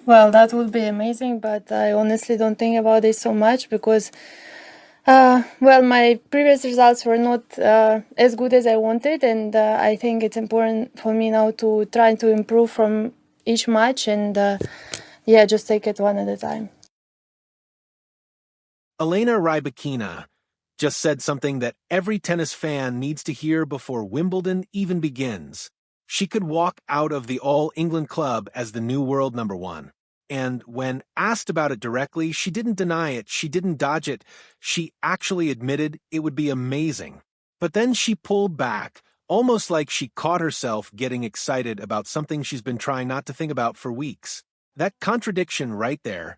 Well, that would be amazing, but I honestly don't think about it so much because, well, my previous results were not as good as I wanted, and I think it's important for me now to try to improve from each match and, yeah, just take it one at a time. Elena Rybakina just said something that every tennis fan needs to hear before Wimbledon even begins. She could walk out of the All England club as the new world number one. And when asked about it directly, she didn't deny it, she didn't dodge it, she actually admitted it would be amazing. But then she pulled back, almost like she caught herself getting excited about something she's been trying not to think about for weeks. That contradiction right there,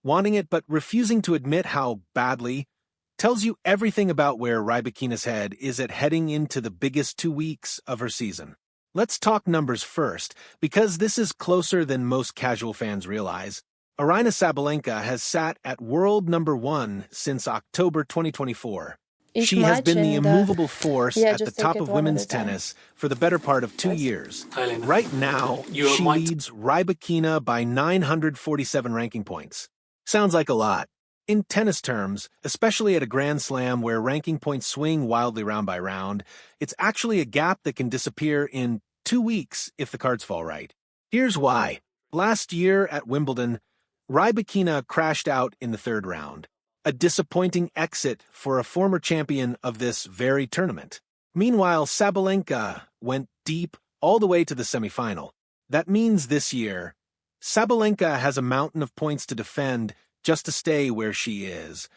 wanting it but refusing to admit how badly, tells you everything about where Rybakina's head is at heading into the biggest 2 weeks of her season. Let's talk numbers first, because this is closer than most casual fans realize. Aryna Sabalenka has sat at world number one since October 2024. Each She has match been the and, immovable force yeah, at the just take top it of one at women's a time. tennis for the better part of 2 years. Hi, Elena. Right now, she leads Rybakina by 947 ranking points. Sounds like a lot. In tennis terms, especially at a Grand Slam where ranking points swing wildly round by round, it's actually a gap that can disappear in 2 weeks if the cards fall right. Here's why. Last year at Wimbledon, Rybakina crashed out in the third round, a disappointing exit for a former champion of this very tournament. Meanwhile, Sabalenka went deep all the way to the semifinal. That means this year, Sabalenka has a mountain of points to defend just to stay where she is,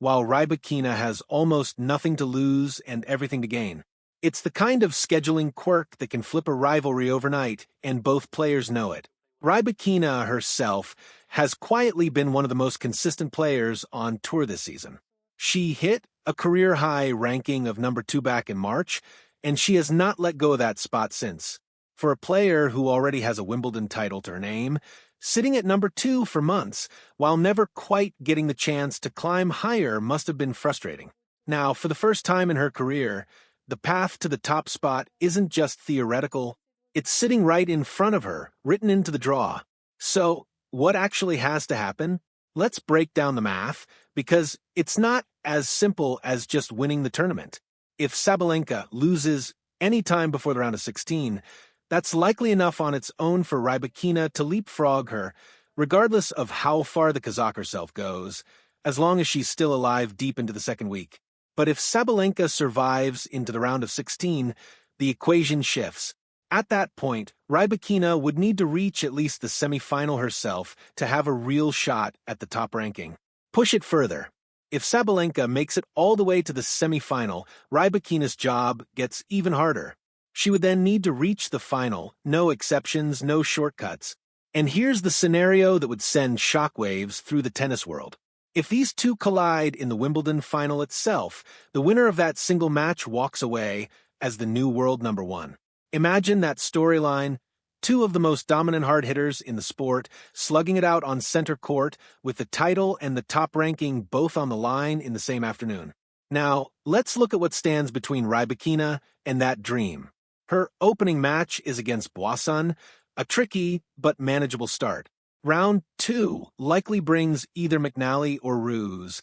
while Rybakina has almost nothing to lose and everything to gain. It's the kind of scheduling quirk that can flip a rivalry overnight, and both players know it. Rybakina herself has quietly been one of the most consistent players on tour this season. She hit a career-high ranking of number 2 back in March, and she has not let go of that spot since. For a player who already has a Wimbledon title to her name, sitting at number 2 for months, while never quite getting the chance to climb higher must have been frustrating. Now, for the first time in her career, the path to the top spot isn't just theoretical, it's sitting right in front of her, written into the draw. So, what actually has to happen? Let's break down the math, because it's not as simple as just winning the tournament. If Sabalenka loses any time before the round of 16, that's likely enough on its own for Rybakina to leapfrog her, regardless of how far the Kazakh herself goes, as long as she's still alive deep into the second week. But if Sabalenka survives into the round of 16, the equation shifts. At that point, Rybakina would need to reach at least the semifinal herself to have a real shot at the top ranking. Push it further. If Sabalenka makes it all the way to the semifinal, Rybakina's job gets even harder. She would then need to reach the final, no exceptions, no shortcuts. And here's the scenario that would send shockwaves through the tennis world. If these two collide in the Wimbledon final itself, the winner of that single match walks away as the new world number one. Imagine that storyline, two of the most dominant hard hitters in the sport slugging it out on center court with the title and the top ranking both on the line in the same afternoon. Now, let's look at what stands between Rybakina and that dream. Her opening match is against Boisson, a tricky but manageable start. Round 2 likely brings either McNally or Ruse.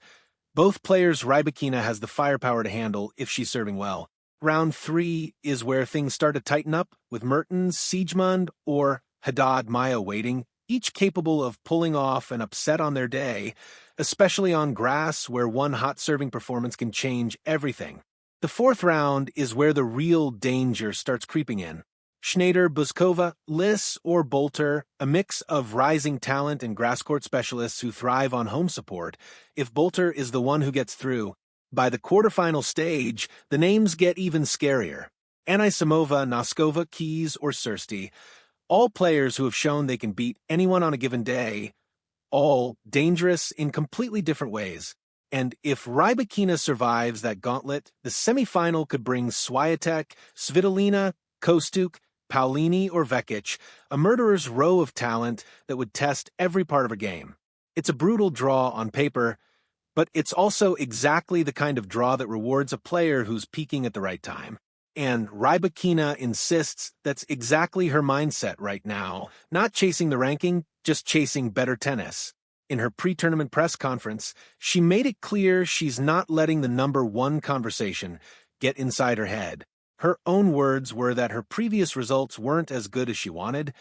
Both players Rybakina has the firepower to handle if she's serving well. Round 3 is where things start to tighten up, with Mertens, Siegemund, or Haddad Maia waiting, each capable of pulling off an upset on their day, especially on grass where one hot serving performance can change everything. The fourth round is where the real danger starts creeping in. Schneider, Buskova, Liss, or Bolter, a mix of rising talent and grass court specialists who thrive on home support. If Bolter is the one who gets through, by the quarterfinal stage, the names get even scarier. Anisimova, Noskova, Keys, or Sursti, all players who have shown they can beat anyone on a given day, all dangerous in completely different ways. And if Rybakina survives that gauntlet, the semifinal could bring Swiatek, Svitolina, Kostuk, Paulini, or Vekic, a murderer's row of talent that would test every part of her game. It's a brutal draw on paper, but it's also exactly the kind of draw that rewards a player who's peaking at the right time. And Rybakina insists that's exactly her mindset right now, not chasing the ranking, just chasing better tennis. In her pre-tournament press conference, she made it clear she's not letting the number one conversation get inside her head. Her own words were that her previous results weren't as good as she wanted,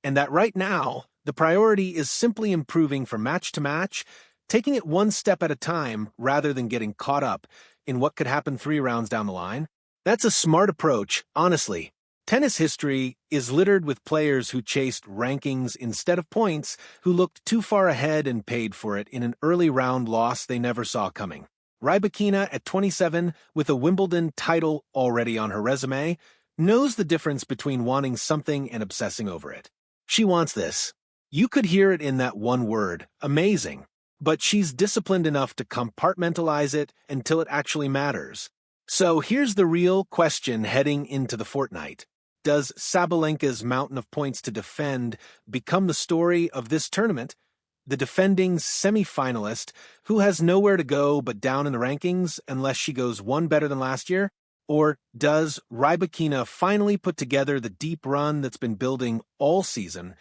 and that right now, the priority is simply improving from match to match, taking it one step at a time rather than getting caught up in what could happen 3 rounds down the line. That's a smart approach, honestly. Tennis history is littered with players who chased rankings instead of points, who looked too far ahead and paid for it in an early round loss they never saw coming. Rybakina, at 27, with a Wimbledon title already on her resume, knows the difference between wanting something and obsessing over it. She wants this. You could hear it in that one word, amazing. But she's disciplined enough to compartmentalize it until it actually matters. So here's the real question heading into the fortnight. Does Sabalenka's mountain of points to defend become the story of this tournament? The defending semifinalist who has nowhere to go but down in the rankings unless she goes one better than last year? Or does Rybakina finally put together the deep run that's been building all season,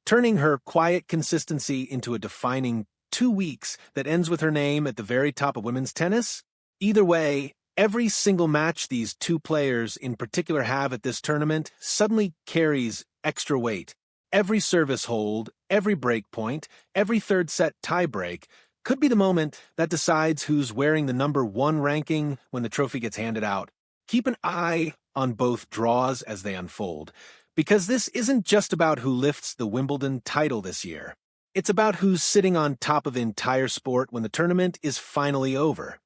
turning her quiet consistency into a defining 2 weeks that ends with her name at the very top of women's tennis? Either way, every single match these two players in particular have at this tournament suddenly carries extra weight. Every service hold, every break point, every third set tiebreak could be the moment that decides who's wearing the number one ranking when the trophy gets handed out. Keep an eye on both draws as they unfold, because this isn't just about who lifts the Wimbledon title this year. It's about who's sitting on top of the entire sport when the tournament is finally over.